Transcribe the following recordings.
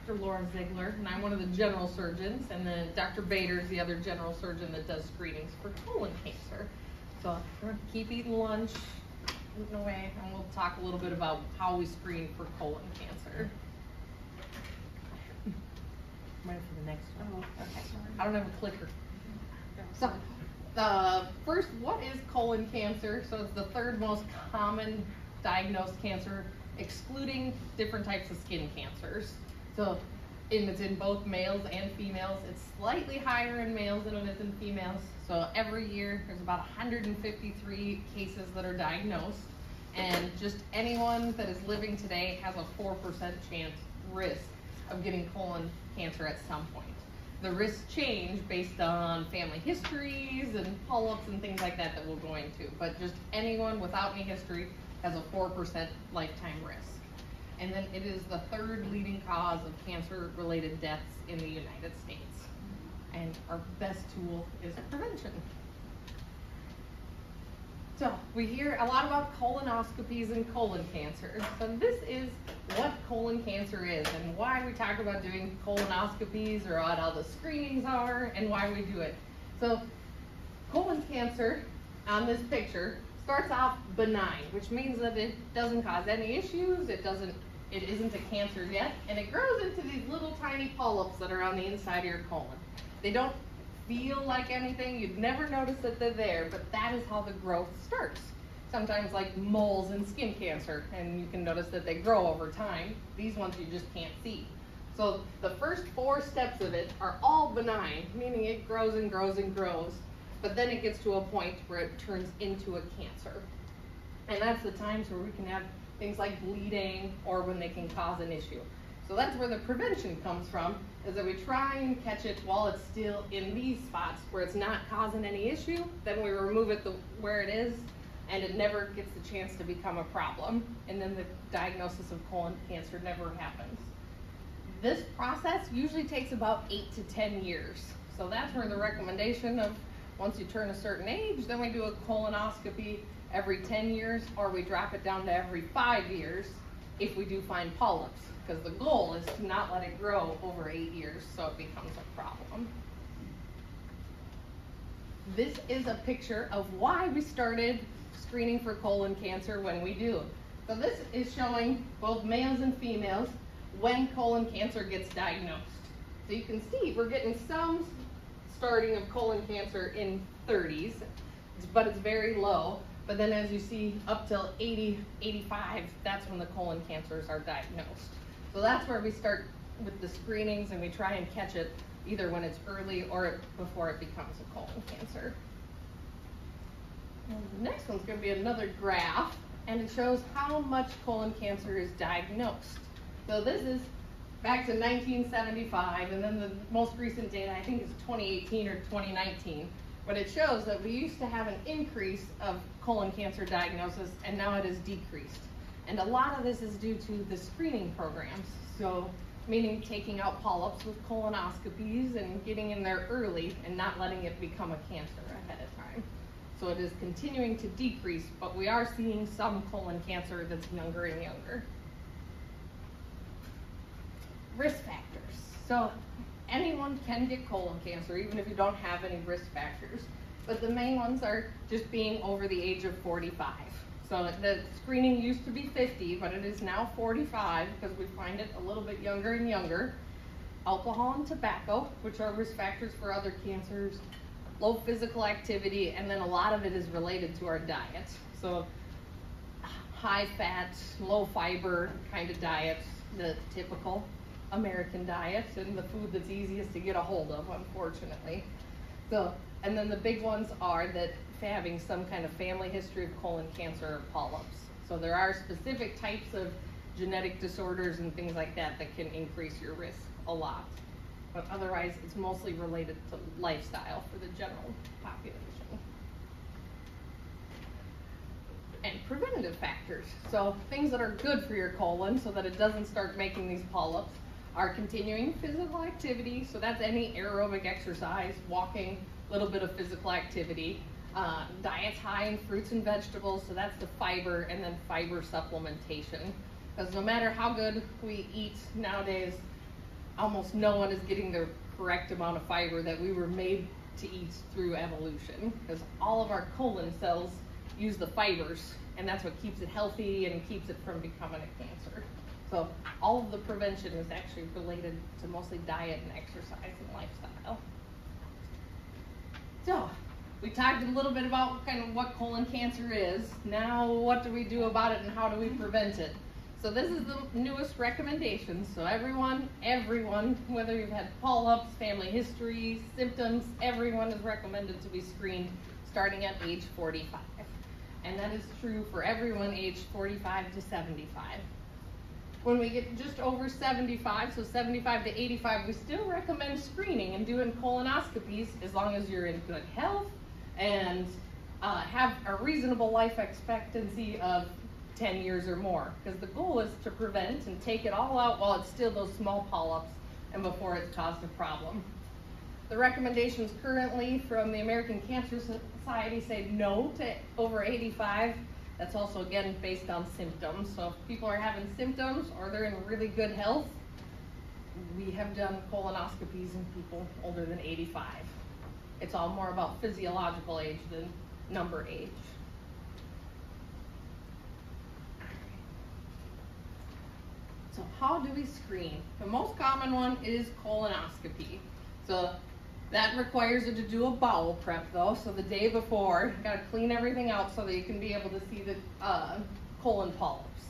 Zigler, and I'm one of the general surgeons, and then Dr. Bader is the other general surgeon that does screenings for colon cancer. So we're going to keep eating lunch, eating away, and we'll talk a little bit about how we screen for colon cancer. I'm ready for the next one. Okay. I don't have a clicker. So first, what is colon cancer? So it's the third most common diagnosed cancer, excluding different types of skin cancers. So it's in both males and females. It's slightly higher in males than it is in females. So every year there's about 153 cases that are diagnosed, and just anyone that is living today has a 4% chance risk of getting colon cancer at some point. The risks change based on family histories and polyps and things like that we'll go into, but just anyone without any history has a 4% lifetime risk. And then it is the third leading cause of cancer-related deaths in the United States. And our best tool is prevention. So we hear a lot about colonoscopies and colon cancer. So this is what colon cancer is and why we talk about doing colonoscopies, or what all the screenings are and why we do it. So colon cancer on this picture starts off benign, which means that it doesn't cause any issues, it isn't a cancer yet, and it grows into these little tiny polyps that are on the inside of your colon. They don't feel like anything, you'd never notice that they're there, but that is how the growth starts. Sometimes like moles in skin cancer, and you can notice that they grow over time. These ones you just can't see. So the first 4 steps of it are all benign, meaning it grows and grows and grows, but then it gets to a point where it turns into a cancer. And that's the times where we can have things like bleeding, or when they can cause an issue. So that's where the prevention comes from, is that we try and catch it while it's still in these spots where it's not causing any issue. Then we remove it where it is, and it never gets the chance to become a problem. And then the diagnosis of colon cancer never happens. This process usually takes about 8 to 10 years. So that's where the recommendation of once you turn a certain age, then we do a colonoscopy every 10 years, or we drop it down to every 5 years if we do find polyps, because the goal is to not let it grow over 8 years so it becomes a problem. This is a picture of why we started screening for colon cancer when we do. So this is showing both males and females when colon cancer gets diagnosed. So you can see we're getting some starting of colon cancer in 30s, but it's very low. But then as you see up till 80, 85, that's when the colon cancers are diagnosed. So that's where we start with the screenings, and we try and catch it either when it's early or before it becomes a colon cancer. And the next one's going to be another graph, and it shows how much colon cancer is diagnosed. So this is back to 1975, and then the most recent data, I think, is 2018 or 2019. But it shows that we used to have an increase of colon cancer diagnosis, and now it has decreased. And a lot of this is due to the screening programs. So, meaning taking out polyps with colonoscopies and getting in there early and not letting it become a cancer ahead of time. So it is continuing to decrease, but we are seeing some colon cancer that's younger and younger. Risk factors. So anyone can get colon cancer, even if you don't have any risk factors. But the main ones are just being over the age of 45. So the screening used to be 50, but it is now 45 because we find it a little bit younger and younger. Alcohol and tobacco, which are risk factors for other cancers. Low physical activity, and then a lot of it is related to our diet. So high fat, low fiber kind of diets, the typical American diet, and the food that's easiest to get a hold of, unfortunately. So, and then the big ones are that having some kind of family history of colon cancer or polyps. So there are specific types of genetic disorders and things like that that can increase your risk a lot. But otherwise, it's mostly related to lifestyle for the general population. And preventative factors. So things that are good for your colon so that it doesn't start making these polyps are continuing physical activity. So that's any aerobic exercise, walking, a little bit of physical activity. Diets high in fruits and vegetables, so that's the fiber, and then fiber supplementation. Because no matter how good we eat nowadays, almost no one is getting the correct amount of fiber that we were made to eat through evolution, because all of our colon cells use the fibers, and that's what keeps it healthy and keeps it from becoming a cancer. So all of the prevention is actually related to mostly diet and exercise and lifestyle. So we talked a little bit about kind of what colon cancer is. Now what do we do about it and how do we prevent it? So this is the newest recommendations. So everyone, whether you've had polyps, family history, symptoms, everyone is recommended to be screened starting at age 45. And that is true for everyone aged 45 to 75. When we get just over 75, so 75 to 85, we still recommend screening and doing colonoscopies as long as you're in good health and have a reasonable life expectancy of 10 years or more, because the goal is to prevent and take it all out while it's still those small polyps and before it's caused a problem. The recommendations currently from the American Cancer Society say no to over 85. That's also, again, based on symptoms. So if people are having symptoms or they're in really good health, we have done colonoscopies in people older than 85. It's all more about physiological age than number age. So how do we screen? The most common one is colonoscopy. So that requires you to do a bowel prep though. So the day before, you gotta clean everything out so that you can be able to see the colon polyps.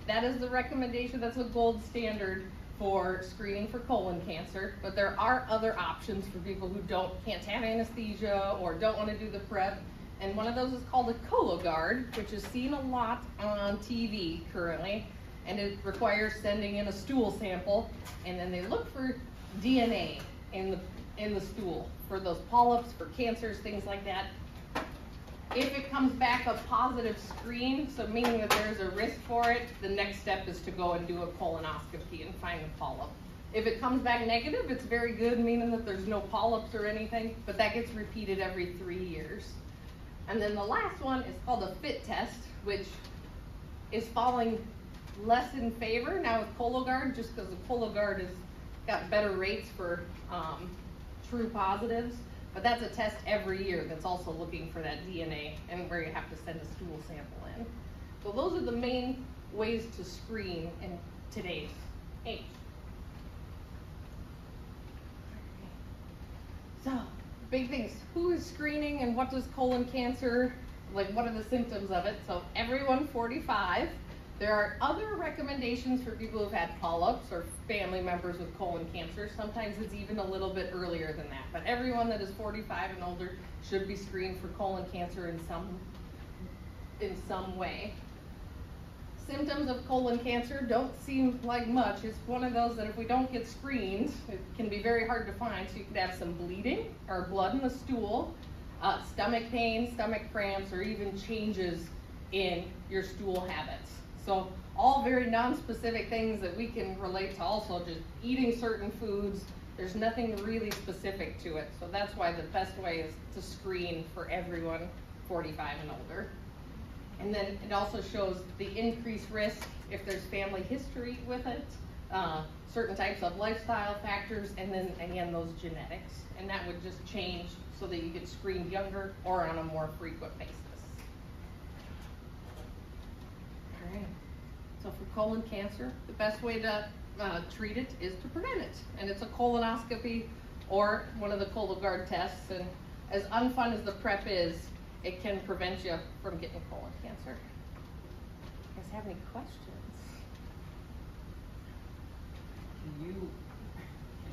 That is the recommendation, that's a gold standard for screening for colon cancer, but there are other options for people who can't have anesthesia or don't wanna do the prep. And one of those is called a Cologuard, which is seen a lot on TV currently. And it requires sending in a stool sample, and then they look for DNA in the stool for those polyps, for cancers, things like that. If it comes back a positive screen, so meaning that there's a risk for it, the next step is to go and do a colonoscopy and find a polyp. If it comes back negative, it's very good, meaning that there's no polyps or anything, but that gets repeated every 3 years. And then the last one is called a FIT test, which is falling less in favor now with Cologuard, just because the Cologuard has got better rates for true positives, but that's a test every year that's also looking for that DNA and where you have to send a stool sample in. So those are the main ways to screen in today's age. So big things, who is screening and what does colon cancer, like what are the symptoms of it? So everyone 45. There are other recommendations for people who've had polyps or family members with colon cancer. Sometimes it's even a little bit earlier than that, but everyone that is 45 and older should be screened for colon cancer in some way. Symptoms of colon cancer don't seem like much. It's one of those that if we don't get screened, it can be very hard to find. So you could have some bleeding or blood in the stool, stomach pain, stomach cramps, or even changes in your stool habits. So all very non-specific things that we can relate to also just eating certain foods. There's nothing really specific to it. So that's why the best way is to screen for everyone 45 and older. And then it also shows the increased risk if there's family history with it, certain types of lifestyle factors, and then again, those genetics. And that would just change so that you get screened younger or on a more frequent basis. So for colon cancer, the best way to treat it is to prevent it. And it's a colonoscopy or one of the Cologuard tests. And as unfun as the prep is, it can prevent you from getting colon cancer. You guys have any questions? Can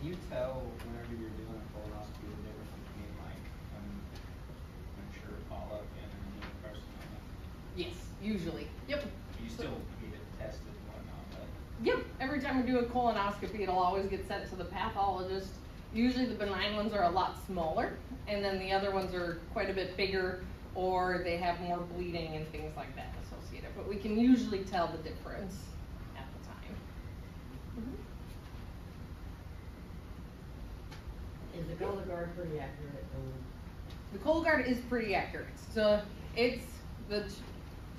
you tell whenever you're doing a colonoscopy the difference between like mature polyp and an adenocarcinoma? Yes, usually. Yep. You still get it tested and whatnot, but yep. Every time we do a colonoscopy, it'll always get sent to the pathologist. Usually the benign ones are a lot smaller, and then the other ones are quite a bit bigger, or they have more bleeding and things like that associated. But we can usually tell the difference at the time. Is the Cologuard pretty accurate? The Cologuard is pretty accurate. So it's the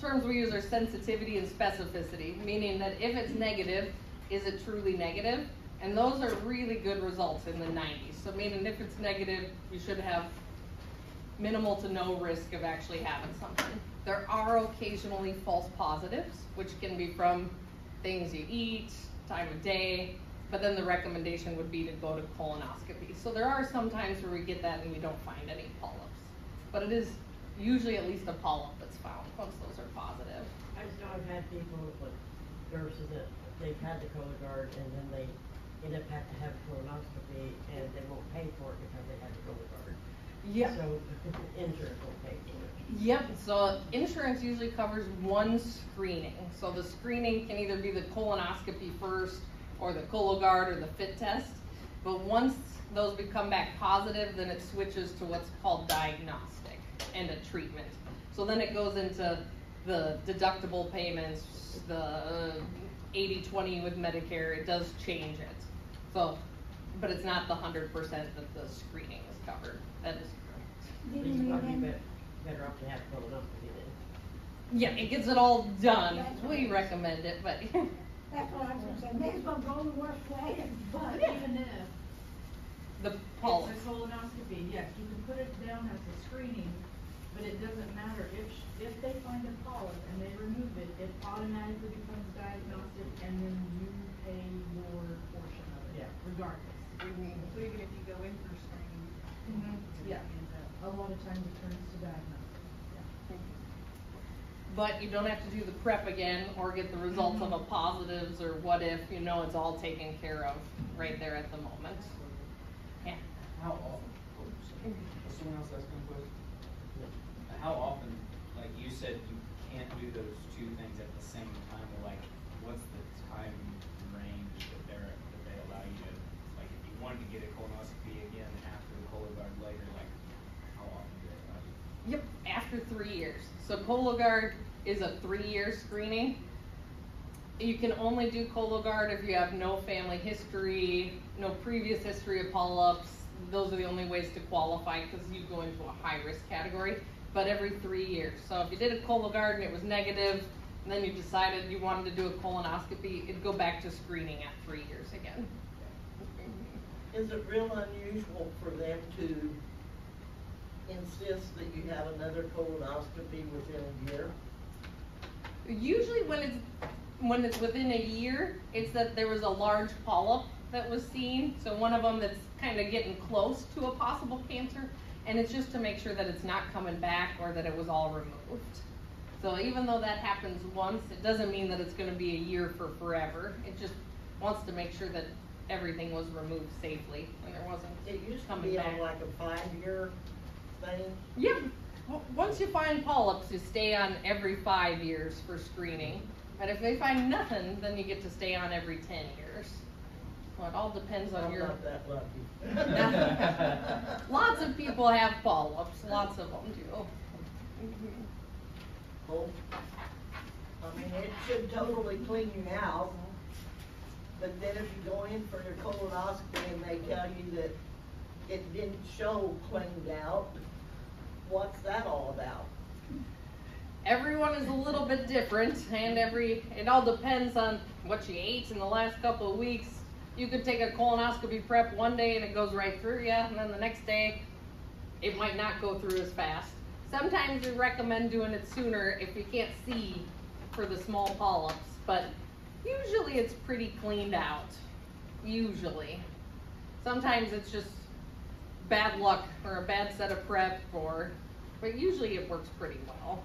terms we use are sensitivity and specificity, meaning that if it's negative, is it truly negative? And those are really good results in the 90s. So meaning if it's negative, you should have minimal to no risk of actually having something. There are occasionally false positives, which can be from things you eat, time of day, but then the recommendation would be to go to colonoscopy. So there are some times where we get that and we don't find any polyps. But it is usually at least a polyp that's found once those are positive. I just know I've had people with nurses that they've had the Cologuard and then they end up having to have a colonoscopy and they won't pay for it because they had the Cologuard. Yeah. So insurance will pay for it. Yep, so insurance usually covers one screening. So the screening can either be the colonoscopy first or the Cologuard or the FIT test. But once those become back positive, then it switches to what's called diagnostic and a treatment. So then it goes into the deductible payments, the 80-20 with Medicare, it does change it. So, but it's not the 100% that the screening is covered. That is correct. It's probably better off to have colonoscopy then. Yeah, it gets it all done. That's We right. recommend it, but That's what I was gonna say, may as well go the worst way, But but even if the it's polyps. a colonoscopy, yes, you can put it down as a screening, but it doesn't matter. If they find a polyp and they remove it, it automatically becomes diagnostic and then you pay your portion of it, Yeah. regardless. So even if you go in for screening, yeah, a lot of times it turns to diagnostic, yeah. But you don't have to do the prep again or get the results of a positives or what if, you know it's all taken care of right there at the moment. Yeah. How often, was someone else asking a question? How often, like you said, you can't do those two things at the same time, or like, what's the time range that they allow you to, like, if you wanted to get a colonoscopy again after the Cologuard later, like, how often do they allow you? Yep, after 3 years. So Cologuard is a 3-year screening. You can only do Cologuard if you have no family history, no previous history of polyps. Those are the only ways to qualify because you go into a high risk category, but every 3 years. So if you did a Cologuard and it was negative, and then you decided you wanted to do a colonoscopy, it'd go back to screening at 3 years again. Is it real unusual for them to insist that you have another colonoscopy within a year? Usually when it's within a year, it's that there was a large polyp that was seen. So one of them that's kind of getting close to a possible cancer, and it's just to make sure that it's not coming back or that it was all removed. So even though that happens once, it doesn't mean that it's going to be a year for forever. It just wants to make sure that everything was removed safely and there wasn't It used to coming be back. on like a 5-year thing. Yeah. Once you find polyps, you stay on every 5 years for screening. But if they find nothing, then you get to stay on every 10 years. Well, it all depends on I'm your... not that lucky. Lots of people have polyps. Lots of them do. Well, I mean, it should totally clean you out. But then if you go in for your colonoscopy and they tell you that it didn't show cleaned out, what's that all about? Everyone is a little bit different, and it all depends on what you ate in the last couple of weeks. You could take a colonoscopy prep one day and it goes right through you, and then the next day it might not go through as fast. Sometimes we recommend doing it sooner if you can't see for the small polyps, but usually it's pretty cleaned out. Usually. Sometimes it's just bad luck or a bad set of prep, but usually it works pretty well.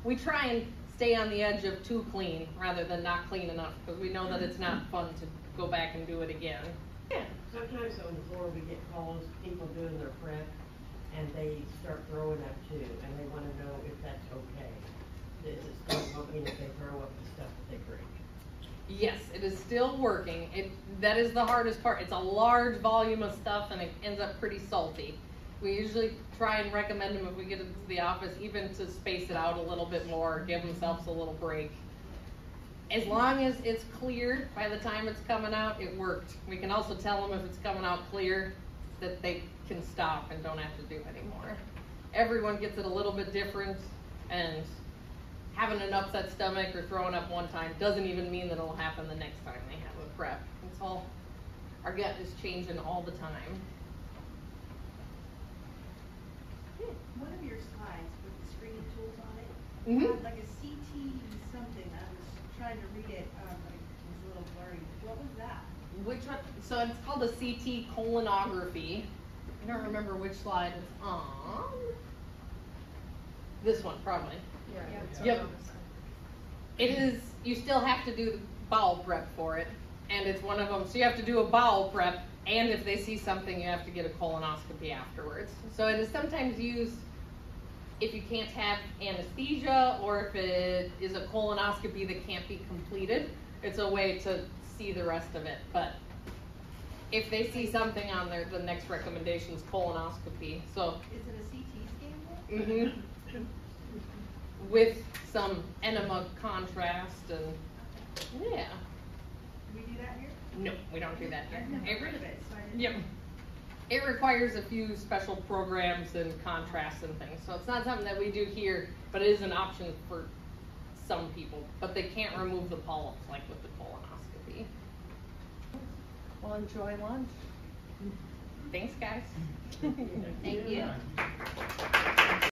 We try and stay on the edge of too clean rather than not clean enough because we know that it's not fun to go back and do it again. Yeah. Sometimes on the floor we get calls, people doing their prep, and they start throwing up too, and they wanna know if that's okay. Does it still working if they throw up the stuff that they bring? Yes, it is still working. That is the hardest part. It's a large volume of stuff and it ends up pretty salty. We usually try and recommend them if we get into the office even to space it out a little bit more, give themselves a little break. As long as it's clear by the time it's coming out, it worked. We can also tell them if it's coming out clear that they can stop and don't have to do anymore. Everyone gets it a little bit different, and having an upset stomach or throwing up one time doesn't even mean that it'll happen the next time they have a prep. It's all gut is changing all the time. One of your slides with the screening tools on it, Mhm. had like a CT something, I was trying to read it, but it was a little blurry. What was that? Which one? So it's called a CT colonography. I don't remember which slide it's on. This one, probably. Yeah. Yep. It is, you still have to do the bowel prep for it, and it's one of them, so you have to do a bowel prep, and if they see something, you have to get a colonoscopy afterwards. So it is sometimes used if you can't have anesthesia, or if it is a colonoscopy that can't be completed. It's a way to see the rest of it, but if they see something on there, the next recommendation is colonoscopy, so. Is it a CT scan then? Mm-hmm. With some enema contrast and, yeah. Do we do that here? No, we don't do that here. I've never heard of it, so I didn't. Yep. It requires a few special programs and contrasts and things, so it's not something that we do here, but it is an option for some people, but they can't remove the polyps like with the colonoscopy. Well, enjoy lunch. Thanks, guys. Thank you.